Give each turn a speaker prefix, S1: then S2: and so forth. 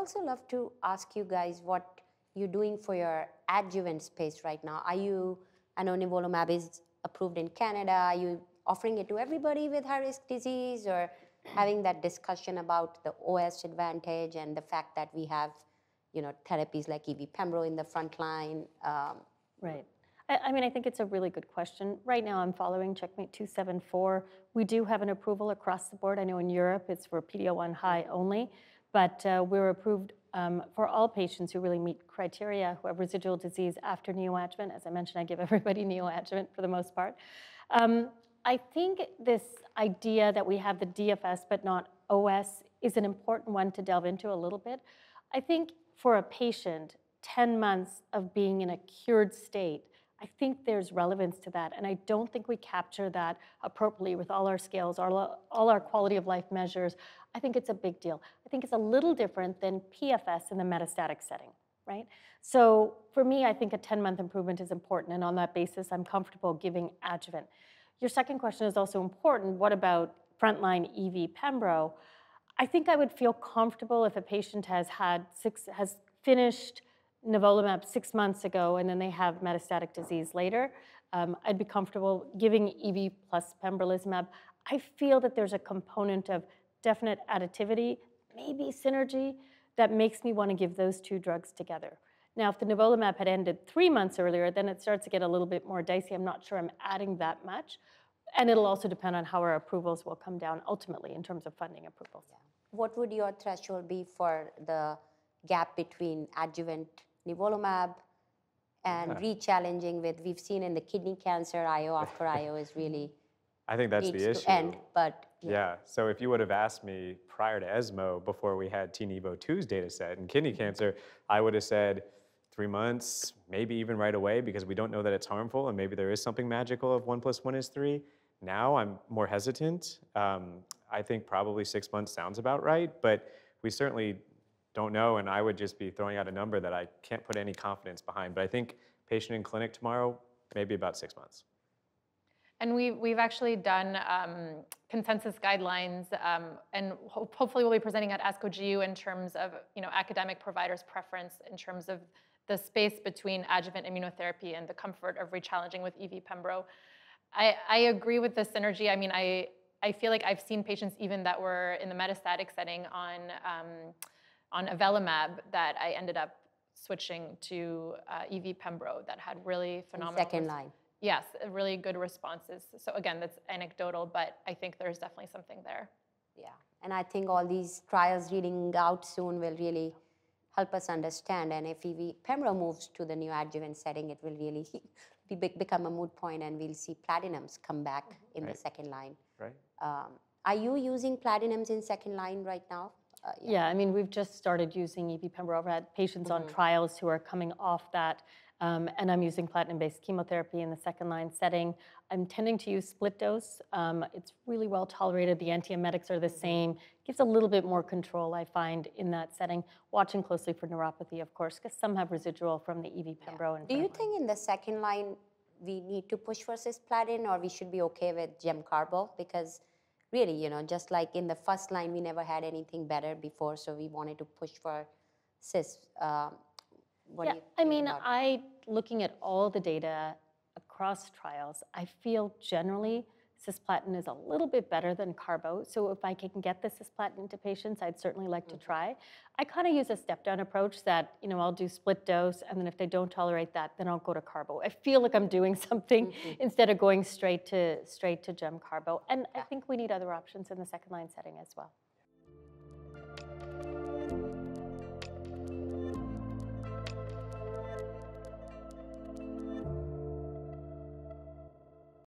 S1: also love to ask you guys what you're doing for your adjuvant space right now. I know nivolumab is approved in Canada. Are you offering it to everybody with high-risk disease, or having that discussion about the OS advantage and the fact that we have, therapies like EV-pembro in the front line?
S2: Right. I mean, I think it's a really good question. Right now, I'm following Checkmate 274. We do have an approval across the board. I know in Europe, it's for PD-L1 high only, but we're approved for all patients who really meet criteria, who have residual disease after neoadjuvant. As I mentioned, I give everybody neoadjuvant for the most part. I think this idea that we have the DFS but not OS is an important one to delve into a little bit. I think for a patient, 10 months of being in a cured state, I think there's relevance to that, and I don't think we capture that appropriately with all our scales, all our quality of life measures. I think it's a big deal. I think it's a little different than PFS in the metastatic setting, right? So for me, I think a 10-month improvement is important, and on that basis, I'm comfortable giving adjuvant. Your second question is also important. What about frontline EV-pembro? I think I would feel comfortable if a patient has finished nivolumab 6 months ago and then they have metastatic disease later. I'd be comfortable giving EV plus pembrolizumab. I feel that there's a component of definite additivity, maybe synergy, that makes me want to give those two drugs together. Now, if the nivolumab had ended 3 months earlier, then it starts to get a little bit more dicey. I'm not sure I'm adding that much. And it'll also depend on how our approvals will come down ultimately in terms of funding approvals.
S1: Yeah. What would your threshold be for the gap between adjuvant nivolumab and rechallenging with, we've seen in the kidney cancer, IO after IO is really
S3: I think that's the issue.
S1: To end, but
S3: yeah. So if you would have asked me prior to ESMO, before we had TNEVO2's data set in kidney cancer, I would have said 3 months, maybe even right away, because we don't know that it's harmful, and maybe there is something magical of 1 + 1 is 3. Now I'm more hesitant. I think probably 6 months sounds about right, but we certainly don't know, and I would just be throwing out a number that I can't put any confidence behind. But I think patient in clinic tomorrow, maybe about 6 months.
S4: And we've actually done consensus guidelines, and hopefully we'll be presenting at ASCO GU in terms of academic providers' preference in terms of the space between adjuvant immunotherapy and the comfort of rechallenging with EV-pembro. I agree with the synergy. I mean, I feel like I've seen patients even that were in the metastatic setting on avelumab that I ended up switching to EV-pembro that had really phenomenal
S1: second line.
S4: Yes, really good responses. So again, that's anecdotal, but I think there's definitely something there.
S1: Yeah, and I think all these trials reading out soon will really help us understand. And if EV-pembro moves to the neoadjuvant setting, it will really become a moot point, and we'll see platinums come back in the second line.
S3: Right.
S1: Are you using platinums in second line right now?
S2: Yeah, I mean, we've just started using EV-pembro. I've had patients on trials who are coming off that, and I'm using platinum-based chemotherapy in the second-line setting. I'm tending to use split dose. It's really well tolerated. The antiemetics are the same. Gives a little bit more control, I find, in that setting. Watching closely for neuropathy, of course, because some have residual from the EV-pembro.
S1: Do you think in the second line we need to push for cisplatin, or we should be okay with gemcarbo? Because really, just like in the first line, we never had anything better before, so we wanted to push for cis. What do you think about
S2: looking at all the data across trials, I feel generally cisplatin is a little bit better than carbo. So if I can get the cisplatin to patients, I'd certainly like to try. I kind of use a step-down approach that, I'll do split dose, and then if they don't tolerate that, then I'll go to carbo. I feel like I'm doing something instead of going straight to gem carbo. And I think we need other options in the second-line setting as well.